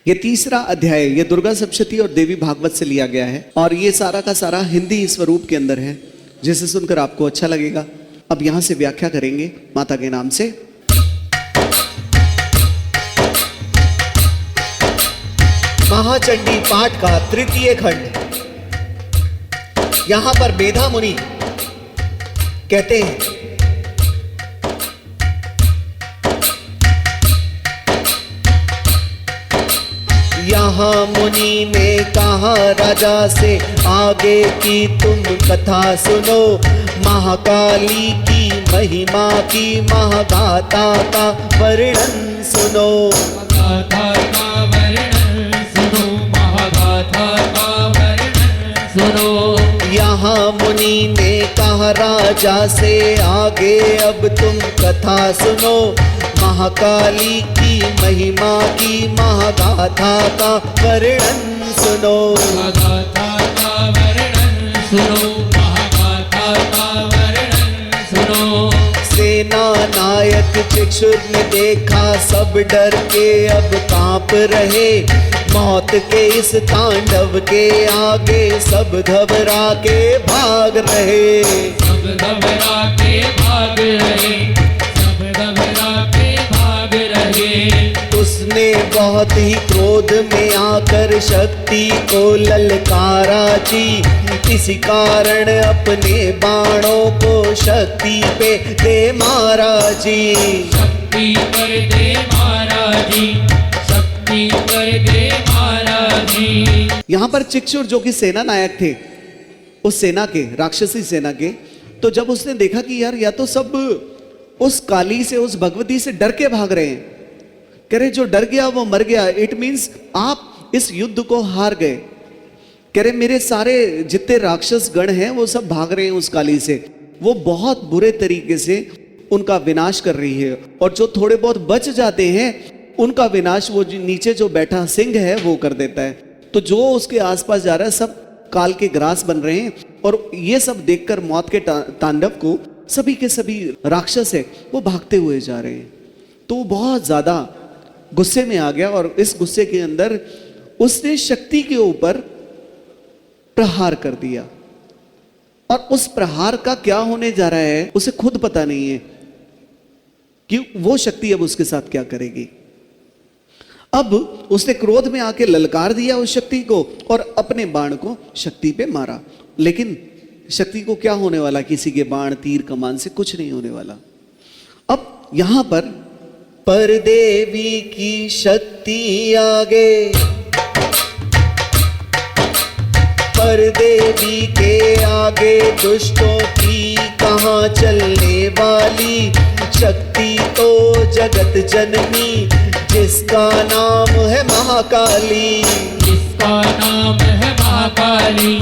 ये तीसरा अध्याय ये दुर्गा सप्तशती और देवी भागवत से लिया गया है और ये सारा का सारा हिंदी स्वरूप के अंदर है, जिसे सुनकर आपको अच्छा लगेगा। अब यहां से व्याख्या करेंगे माता के नाम से। महाचंडी पाठ का तृतीय खंड। यहां पर बेधा मुनि कहते हैं, यहाँ मुनि ने कहा राजा से आगे की तुम कथा सुनो, महाकाली की महिमा की महागाथा का वर्णन सुनो। गाथा का वर्णन सुनो, महागाथा का वर्णन सुनो। यहाँ मुनि ने कहा राजा से आगे अब तुम कथा सुनो, महाकाली की महिमा की महागाथा का वर्णन सुनो। महागाथा का वर्णन सुनो, महागाथा का वर्णन सुनो। सेना नायक चिक्षुर ने देखा सब डर के अब कांप रहे, मौत के इस तांडव के आगे सब घबरा के भाग रहे। सब घबरा के भाग रहे, सब घबरा के भाग रहे। उसने बहुत ही क्रोध में आकर शक्ति को ललकारा जी, इसी कारण अपने बाणों को शक्ति पे दे मारा जी। शक्ति पर दे मारा जी, शक्ति पर दे मारा जी। यहां पर चिक्षुर जो कि सेना नायक थे उस सेना के, राक्षसी सेना के, तो जब उसने देखा कि यार या तो सब उस काली से उस भगवती से डर के भाग रहे हैं, कह रहे जो डर गया वो मर गया, इट मीन्स आप इस युद्ध को हार गए। कह रहे मेरे सारे जितने राक्षस गण हैं वो सब भाग रहे हैं उस काली से, वो बहुत बुरे तरीके से उनका विनाश कर रही है, और जो थोड़े बहुत बच जाते हैं उनका विनाश वो नीचे जो बैठा सिंह है वो कर देता है। तो जो उसके आसपास जा रहा है सब काल के ग्रास बन रहे हैं, और ये सब देखकर मौत के तांडव को सभी के सभी राक्षस है वो भागते हुए जा रहे हैं। तो वो बहुत ज्यादा गुस्से में आ गया, और इस गुस्से के अंदर उसने शक्ति के ऊपर प्रहार कर दिया, और उस प्रहार का क्या होने जा रहा है उसे खुद पता नहीं है कि वो शक्ति अब उसके साथ क्या करेगी। अब उसने क्रोध में आके ललकार दिया उस शक्ति को और अपने बाण को शक्ति पे मारा, लेकिन शक्ति को क्या होने वाला, किसी के बाण तीर कमान से कुछ नहीं होने वाला। अब यहां पर देवी की शक्ति आगे, पर देवी के आगे दुष्टों की कहाँ चलने वाली, शक्ति तो जगत जननी जिसका नाम है महाकाली। जिसका नाम है महाकाली,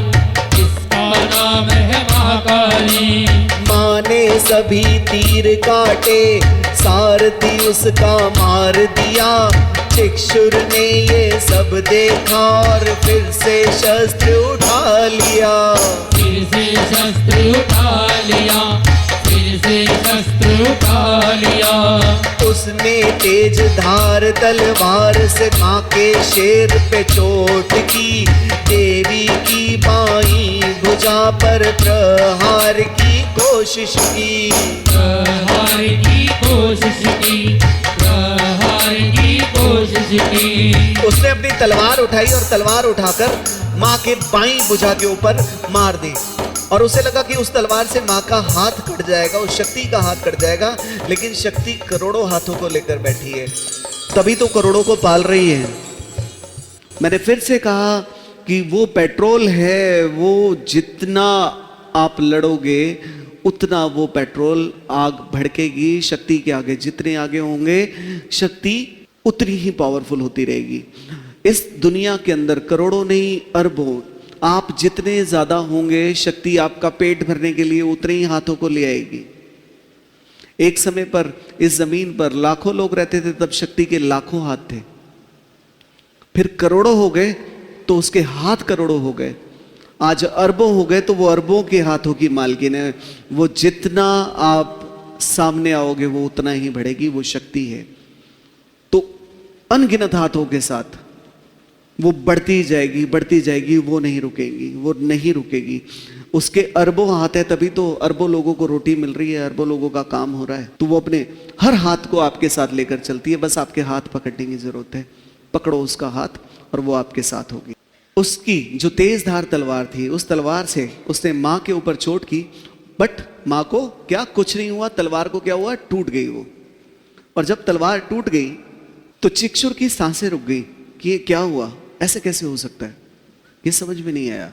जिसका नाम है महाकाली। माने सभी तीर काटे, सारथी उसका मार दिया, चिक्षुर ने ये सब देखा और फिर से शस्त्र उठा लिया। फिर से शस्त्र उठा लिया, फिर से शस्त्र उठा लिया। उसने तेज धार तलवार से माँ के शेर पे चोट की, देवी की बाईं भुजा पर प्रहार की कोशिश की। प्रहार की कोशिश की, प्रहार की कोशिश की। उसने अपनी तलवार उठाई और तलवार उठाकर माँ के बाईं भुजा के ऊपर मार दी, और उसे लगा कि उस तलवार से माँ का हाथ कट जाएगा, उस शक्ति का हाथ कट जाएगा, लेकिन शक्ति करोड़ों हाथों को लेकर बैठी है, तभी तो करोड़ों को पाल रही है। मैंने फिर से कहा कि वो पेट्रोल है, वो जितना आप लड़ोगे उतना वो पेट्रोल आग भड़केगी, शक्ति के आगे जितने आगे होंगे शक्ति उतनी ही पावरफुल होती रहेगी। इस दुनिया के अंदर करोड़ों नहीं अरबों, आप जितने ज्यादा होंगे शक्ति आपका पेट भरने के लिए उतने ही हाथों को ले आएगी। एक समय पर इस जमीन पर लाखों लोग रहते थे, तब शक्ति के लाखों हाथ थे, फिर करोड़ों हो गए तो उसके हाथ करोड़ों हो गए, आज अरबों हो गए तो वो अरबों के हाथों की मालकिन है। वो जितना आप सामने आओगे वो उतना ही बढ़ेगी, वो शक्ति है। तो अनगिनत हाथों के साथ वो बढ़ती जाएगी, वो नहीं रुकेगी, वो नहीं रुकेगी। उसके अरबों हाथ है, तभी तो अरबों लोगों को रोटी मिल रही है, अरबों लोगों का काम हो रहा है। तो वो अपने हर हाथ को आपके साथ लेकर चलती है, बस आपके हाथ पकड़ने की जरूरत है। पकड़ो उसका हाथ और वो आपके साथ होगी। उसकी जो तेज धार तलवार थी, उस तलवार से उसने माँ के ऊपर चोट की, बट माँ को क्या कुछ नहीं हुआ, तलवार को क्या हुआ, टूट गई वो। और जब तलवार टूट गई तो चिक्षुर की सांसें रुक गई कि ये क्या हुआ, ऐसे कैसे हो सकता है, ये समझ में नहीं आया।